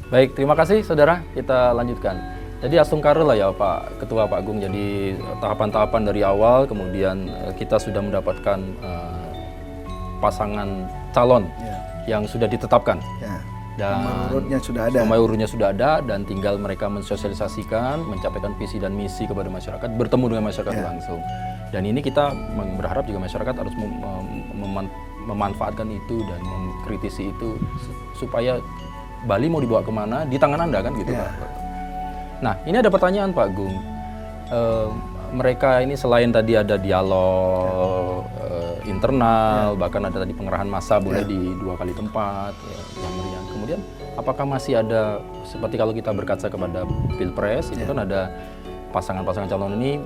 Baik, terima kasih saudara. Kita lanjutkan. Jadi asungkara lah ya Pak Ketua, Pak Agung. Jadi tahapan-tahapan dari awal, kemudian kita sudah mendapatkan pasangan calon yang sudah ditetapkan. Dan nomor urutnya sudah ada dan tinggal mereka mensosialisasikan, mencapai visi dan misi kepada masyarakat, bertemu dengan masyarakat langsung. Dan ini kita berharap juga masyarakat harus memanfaatkan itu dan mengkritisi itu supaya Bali mau dibawa kemana, di tangan Anda kan gitu Pak. Nah ini ada pertanyaan Pak Agung. Mereka ini selain tadi ada dialog internal, bahkan ada tadi pengerahan massa boleh di 2 kali tempat, yang meriah. Kemudian apakah masih ada, seperti kalau kita berkaca kepada Pilpres, itu kan ada pasangan-pasangan calon ini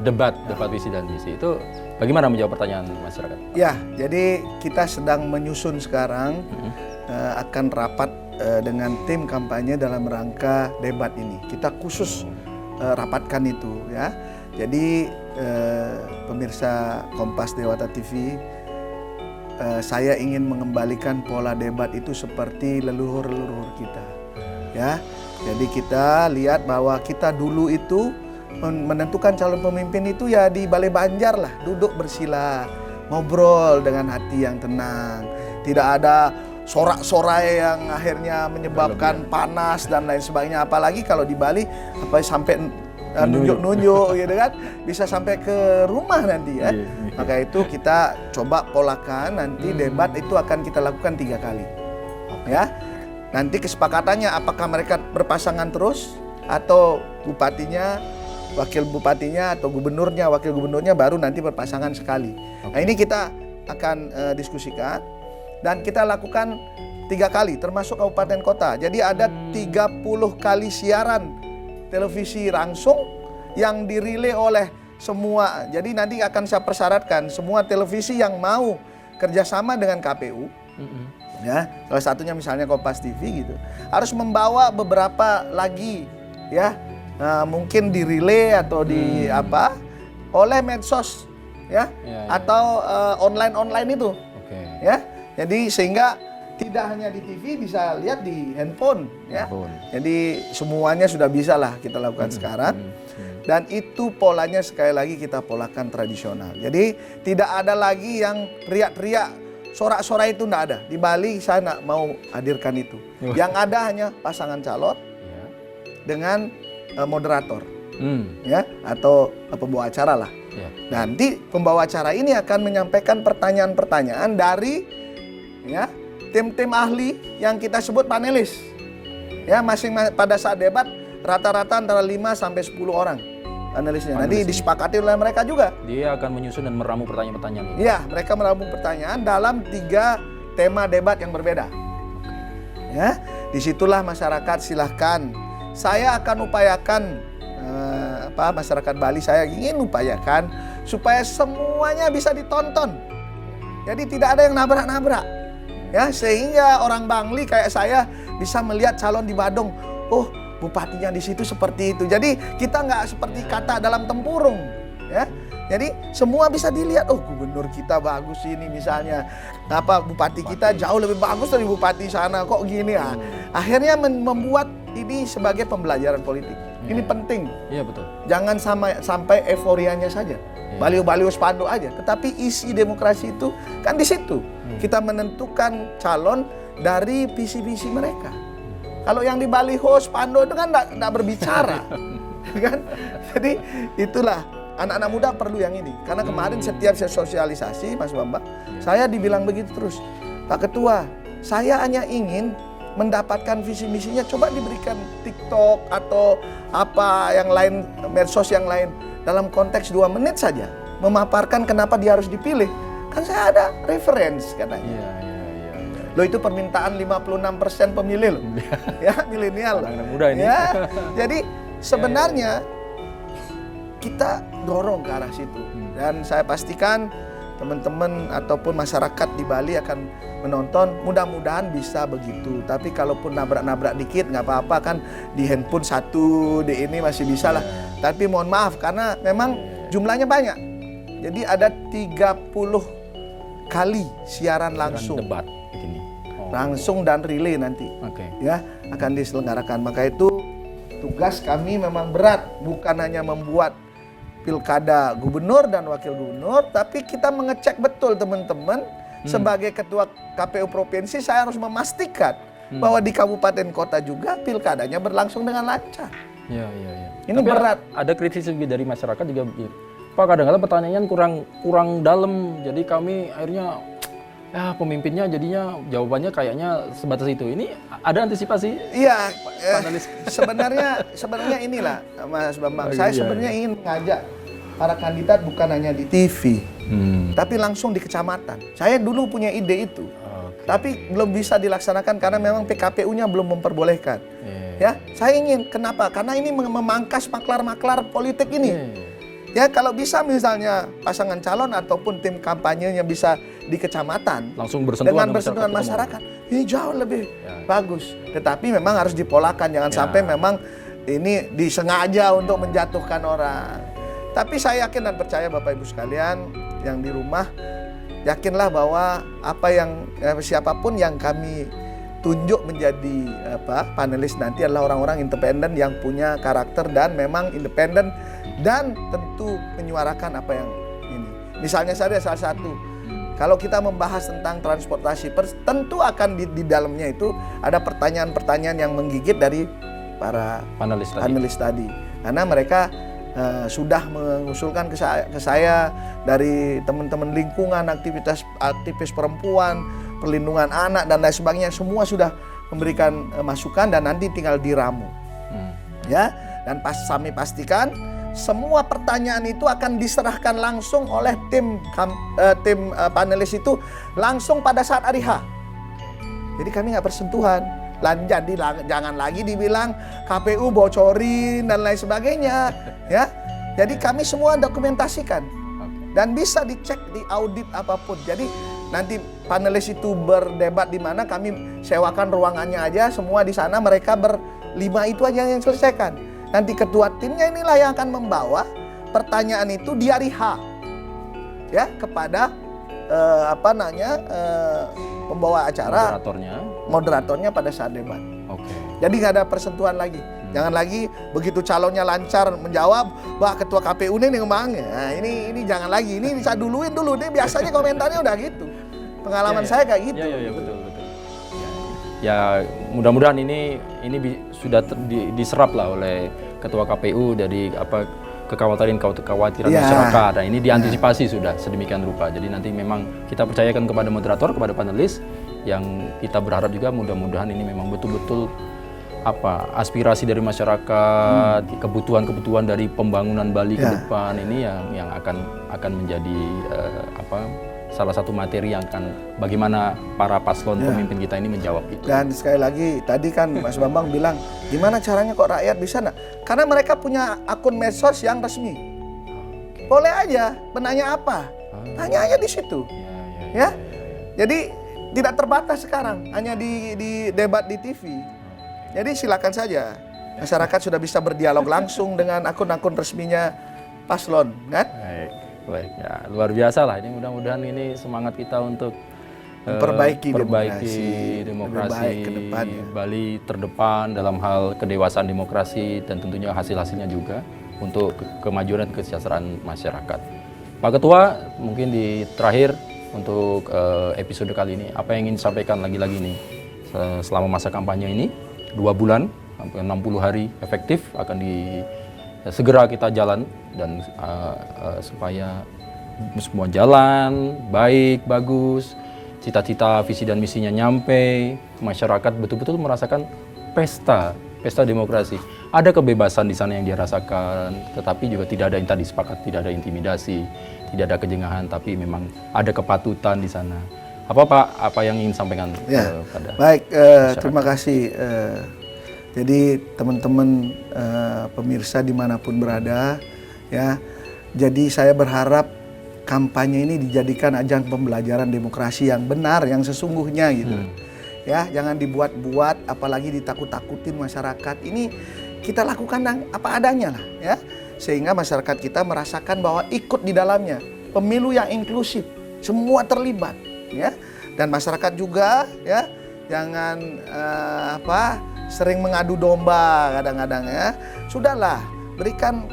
debat visi dan misi. Itu bagaimana menjawab pertanyaan masyarakat? Ya, jadi kita sedang menyusun sekarang akan rapat dengan tim kampanye dalam rangka debat ini. Kita khusus rapatkan itu ya. Jadi pemirsa Kompas Dewata TV, saya ingin mengembalikan pola debat itu seperti leluhur-leluhur kita. Ya, jadi kita lihat bahwa kita dulu itu menentukan calon pemimpin itu ya di Balai Banjar lah, duduk bersila, ngobrol dengan hati yang tenang, tidak ada sorak-sorai yang akhirnya menyebabkan panas dan lain sebagainya. Apalagi kalau di Bali sampai nunjuk-nunjuk gitu kan, bisa sampai ke rumah nanti ya. Maka itu kita coba polakan, nanti debat itu akan kita lakukan 3 kali. Ya. Nanti kesepakatannya apakah mereka berpasangan terus atau bupatinya, wakil bupatinya atau gubernurnya, wakil gubernurnya baru nanti berpasangan sekali. Nah, ini kita akan diskusikan dan kita lakukan 3 kali termasuk kabupaten kota. Jadi ada 30 kali siaran televisi langsung yang dirilai oleh semua. Jadi nanti akan saya persyaratkan semua televisi yang mau kerjasama dengan KPU, ya, salah satunya misalnya Kompas TV gitu, harus membawa beberapa lagi, ya, mungkin dirilai atau di oleh medsos, ya, atau online itu, ya. Jadi sehingga tidak hanya di TV, bisa lihat di handphone, ya. Jadi semuanya sudah bisa lah kita lakukan sekarang. Dan itu polanya sekali lagi kita polakan tradisional. Jadi tidak ada lagi yang teriak-teriak, sorak-sorai itu tidak ada. Di Bali saya tidak mau hadirkan itu. Yang ada hanya pasangan calon dengan moderator, ya, atau pembawa acara lah. Nanti pembawa acara ini akan menyampaikan pertanyaan-pertanyaan dari, ya, tim-tim ahli yang kita sebut panelis. Ya, pada saat debat rata-rata antara 5 sampai 10 orang panelisnya. Nanti disepakati oleh mereka juga. Dia akan menyusun dan meramu pertanyaan-pertanyaan. Iya, mereka meramu pertanyaan dalam 3 tema debat yang berbeda. Ya, disitulah masyarakat silahkan. Saya akan upayakan masyarakat Bali, saya ingin upayakan supaya semuanya bisa ditonton. Jadi tidak ada yang nabrak-nabrak. Ya, sehingga orang Bangli kayak saya bisa melihat calon di Badung, oh bupatinya di situ seperti itu. Jadi kita nggak seperti kata dalam tempurung, ya. Jadi semua bisa dilihat, oh gubernur kita bagus ini misalnya, bupati kita jauh lebih bagus dari bupati sana, kok gini ya. Akhirnya membuat ini sebagai pembelajaran politik. Ini penting. Iya betul. Jangan sampai euforianya saja. Baliho-baliho spanduk aja, tetapi isi demokrasi itu kan di situ. Kita menentukan calon dari visi-visi mereka. Kalau yang di baliho spanduk itu kan enggak berbicara. Kan? Jadi itulah anak-anak muda perlu yang ini. Karena kemarin setiap saya sosialisasi, Mas Bambang, saya dibilang begitu terus. Pak Ketua, saya hanya ingin mendapatkan visi misinya, coba diberikan TikTok atau apa yang lain, medsos yang lain, dalam konteks 2 menit saja memaparkan kenapa dia harus dipilih. Kan saya ada reference katanya. Loh, itu permintaan 56% pemilih loh. Ya, milenial. Anak muda ini. Ya, jadi sebenarnya kita dorong ke arah situ. Dan saya pastikan teman-teman ataupun masyarakat di Bali akan menonton, mudah-mudahan bisa begitu. Tapi kalaupun nabrak-nabrak dikit nggak apa-apa, kan di handphone satu, di ini masih bisa lah. Tapi mohon maaf karena memang jumlahnya banyak. Jadi ada 30 kali siaran langsung. Debat begini. langsung dan relay nanti. Oke. Ya, akan diselenggarakan. Maka itu tugas kami memang berat, bukan hanya membuat pilkada gubernur dan wakil gubernur, tapi kita mengecek betul teman-teman. Sebagai ketua KPU provinsi saya harus memastikan bahwa di kabupaten kota juga pilkadanya berlangsung dengan lancar. Iya. Ini Tapi berat. Ada kritis dari masyarakat juga, Pak, kadang-kadang pertanyaan kurang dalam. Jadi kami akhirnya pemimpinnya jadinya jawabannya kayaknya sebatas itu. Ini ada antisipasi? Iya, panelis. sebenarnya inilah Mas Bambang. Oh, Saya iya, sebenarnya ingin mengajak para kandidat bukan hanya di TV, tapi langsung di kecamatan. Saya dulu punya ide itu, tapi belum bisa dilaksanakan karena memang PKPU-nya belum memperbolehkan. Ya, saya ingin. Kenapa? Karena ini memangkas maklar-maklar politik ini. Ya, kalau bisa misalnya pasangan calon ataupun tim kampanye yang bisa di kecamatan Langsung bersentuhan dengan bersentuhan masyarakat, ini jauh lebih bagus. Tetapi memang harus dipolakan, jangan sampai memang ini disengaja untuk menjatuhkan orang. Tapi saya yakin dan percaya Bapak Ibu sekalian yang di rumah, yakinlah bahwa siapapun yang kami tunjuk menjadi panelis nanti adalah orang-orang independen yang punya karakter dan memang independen dan tentu menyuarakan apa yang ini. Misalnya saja salah satu, kalau kita membahas tentang transportasi, tentu akan di dalamnya itu ada pertanyaan-pertanyaan yang menggigit dari para panelis tadi. Karena mereka sudah mengusulkan ke saya dari teman-teman lingkungan, aktivis perempuan, perlindungan anak dan lain sebagainya, semua sudah memberikan masukan dan nanti tinggal diramu. Ya, dan kami pastikan semua pertanyaan itu akan diserahkan langsung oleh tim panelis itu langsung pada saat hari H. Jadi kami nggak bersentuhan. Jadi jangan lagi dibilang KPU bocorin dan lain sebagainya, ya. Jadi kami semua dokumentasikan dan bisa dicek di audit apapun. Jadi nanti panelis itu berdebat di mana, kami sewakan ruangannya aja, semua di sana mereka berlima itu aja yang selesaikan. Nanti ketua timnya inilah yang akan membawa pertanyaan itu di hari H, ya, kepada pembawa acara, moderatornya pada saat debat. Jadi nggak ada persentuhan lagi. Jangan lagi begitu calonnya lancar menjawab, "Wah, ketua KPU ini ngomong." Nah, ini jangan lagi. Ini bisa duluin dulu. Ini biasanya komentarnya udah gitu. Pengalaman saya kayak gitu. Iya, betul. Ya, mudah-mudahan ini sudah diserap lah oleh ketua KPU dari kekhawatiran masyarakat. Nah, ini diantisipasi sudah sedemikian rupa. Jadi nanti memang kita percayakan kepada moderator, kepada panelis, yang kita berharap juga mudah-mudahan ini memang betul-betul aspirasi dari masyarakat, kebutuhan-kebutuhan dari pembangunan Bali ke depan ini yang akan menjadi salah satu materi yang akan bagaimana para paslon pemimpin kita ini menjawab itu. Dan sekali lagi tadi kan Mas Bambang bilang, gimana caranya kok rakyat bisa karena mereka punya akun medsos yang resmi. Boleh aja menanya apa, tanya aja di situ. Ya. Jadi tidak terbatas sekarang hanya di debat di TV. Jadi silakan saja. Masyarakat sudah bisa berdialog langsung dengan akun-akun resminya paslon, kan? Baik, ya, luar biasa lah. Ini mudah-mudahan ini semangat kita untuk memperbaiki demokrasi ke depan, ya. Bali terdepan dalam hal kedewasaan demokrasi dan tentunya hasil-hasilnya juga untuk kemajuan dan kesejahteraan masyarakat. Pak Ketua, mungkin di terakhir untuk episode kali ini, apa yang ingin disampaikan lagi-lagi nih selama masa kampanye ini, 2 bulan, sampai 60 hari efektif akan segera kita jalan dan supaya semua jalan baik, bagus, cita-cita, visi dan misinya nyampe, masyarakat betul-betul merasakan pesta demokrasi. Ada kebebasan di sana yang dia rasakan, tetapi juga tidak ada yang tadi sepakat, tidak ada intimidasi, tidak ada kejengahan, tapi memang ada kepatutan di sana. Apa yang ingin sampaikan pada baik, terima kasih. Jadi teman-teman pemirsa dimanapun berada, ya. Jadi saya berharap kampanye ini dijadikan ajang pembelajaran demokrasi yang benar, yang sesungguhnya gitu. Ya, jangan dibuat-buat, apalagi ditakut-takutin masyarakat. Ini kita lakukan apa adanya lah, ya. Sehingga masyarakat kita merasakan bahwa ikut di dalamnya. Pemilu yang inklusif, semua terlibat, ya. Dan masyarakat juga, ya, jangan sering mengadu domba kadang-kadang ya. Sudahlah, berikan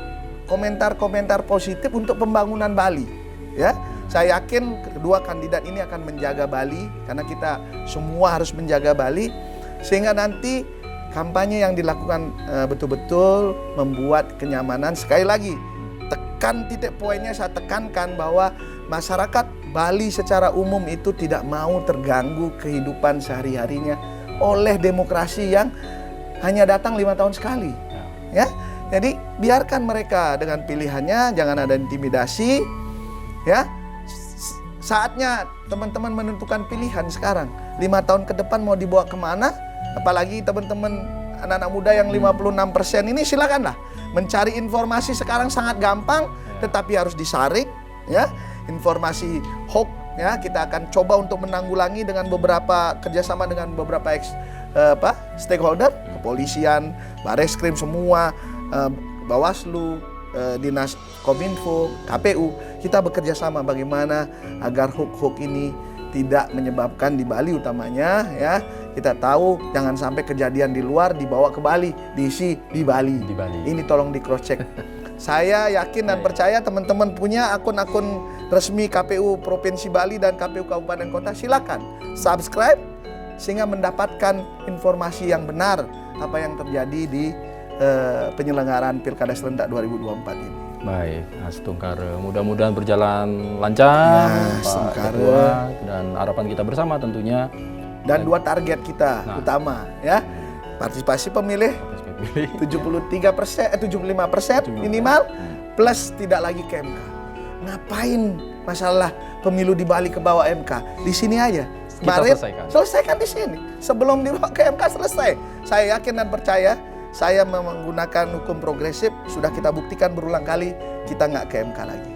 komentar-komentar positif untuk pembangunan Bali ya. Saya yakin kedua kandidat ini akan menjaga Bali, karena kita semua harus menjaga Bali, sehingga nanti kampanye yang dilakukan betul-betul membuat kenyamanan. Sekali lagi, titik poinnya saya tekankan bahwa masyarakat Bali secara umum itu tidak mau terganggu kehidupan sehari-harinya oleh demokrasi yang hanya datang 5 tahun sekali ya. Jadi biarkan mereka dengan pilihannya, jangan ada intimidasi ya. Saatnya teman-teman menentukan pilihan sekarang. 5 tahun ke depan mau dibawa kemana? Apalagi teman-teman anak-anak muda yang 56% ini, silakanlah mencari informasi sekarang sangat gampang, tetapi harus disaring ya. Informasi hoax ya, kita akan coba untuk menanggulangi dengan beberapa kerjasama dengan beberapa stakeholder, kepolisian, Bareskrim semua, Bawaslu, Dinas Kominfo, KPU. Kita bekerja sama bagaimana agar hoax ini tidak menyebabkan di Bali utamanya ya. Kita tahu jangan sampai kejadian di luar dibawa ke Bali, diisi di Bali. Ini tolong di cross check. Saya yakin dan percaya teman-teman punya akun-akun resmi KPU Provinsi Bali dan KPU Kabupaten Kota, silakan subscribe sehingga mendapatkan informasi yang benar apa yang terjadi di penyelenggaraan Pilkada Serentak 2024 ini. Baik, Astungkar, mudah-mudahan berjalan lancar, Pak Ketua, dan harapan kita bersama tentunya. Dan 2 target kita utama ya, partisipasi pemilih 75% minimal, plus tidak lagi ke MK. Ngapain masalah pemilu di Bali ke bawah MK? Di sini aja. Kemarin selesaikan di sini. Sebelum dibawa ke MK selesai. Saya yakin dan percaya, saya menggunakan hukum progresif, sudah kita buktikan berulang kali, kita nggak ke MK lagi.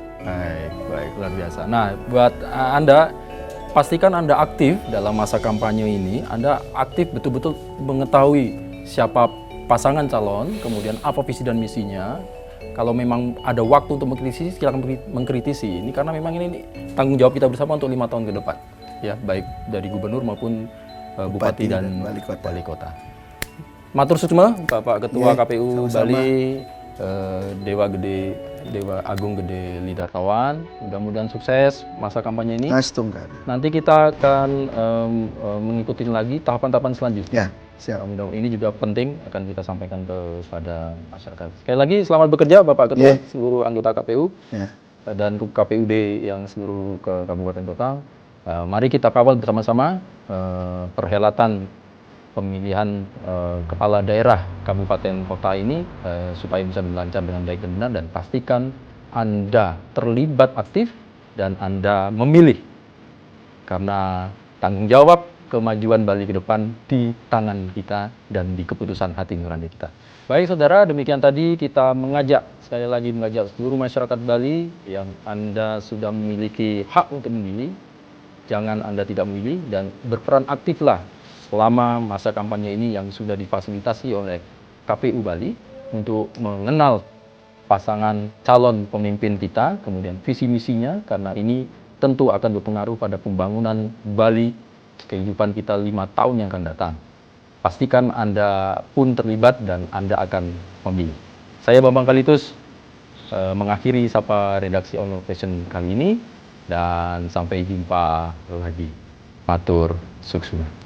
Baik, luar biasa. Nah, buat Anda, pastikan Anda aktif dalam masa kampanye ini. Anda aktif betul-betul mengetahui siapa pasangan calon, kemudian apa visi dan misinya. Kalau memang ada waktu untuk mengkritisi, silakan mengkritisi. Ini karena memang ini tanggung jawab kita bersama untuk 5 tahun ke depan. Ya, baik dari gubernur maupun bupati dan wali kota. Matur sukma Bapak Ketua KPU sama-sama. Bali, Dewa Agung Gede Lidatawan. Mudah-mudahan sukses masa kampanye ini. Astungkar. Nanti kita akan mengikuti lagi tahapan-tahapan selanjutnya. Ya, siap. Ini juga penting akan kita sampaikan kepada masyarakat. Sekali lagi selamat bekerja Bapak Ketua, seluruh anggota KPU dan KPUD yang seluruh ke Kabupaten Kota. Mari kita kawal bersama-sama perhelatan pemilihan kepala daerah kabupaten kota ini supaya bisa lancar dengan baik dan benar, dan pastikan Anda terlibat aktif dan Anda memilih, karena tanggung jawab kemajuan Bali ke depan di tangan kita dan di keputusan hati nurani kita. Baik saudara, demikian tadi kita sekali lagi mengajak seluruh masyarakat Bali yang Anda sudah memiliki hak untuk memilih, jangan Anda tidak memilih dan berperan aktiflah selama masa kampanye ini yang sudah difasilitasi oleh KPU Bali untuk mengenal pasangan calon pemimpin kita, kemudian visi misinya, karena ini tentu akan berpengaruh pada pembangunan Bali, kehidupan kita 5 tahun yang akan datang. Pastikan Anda pun terlibat dan Anda akan memilih. Saya Bambang Kalitus mengakhiri Sapa Redaksi On Location kali ini, dan sampai jumpa lagi. Matur suksma.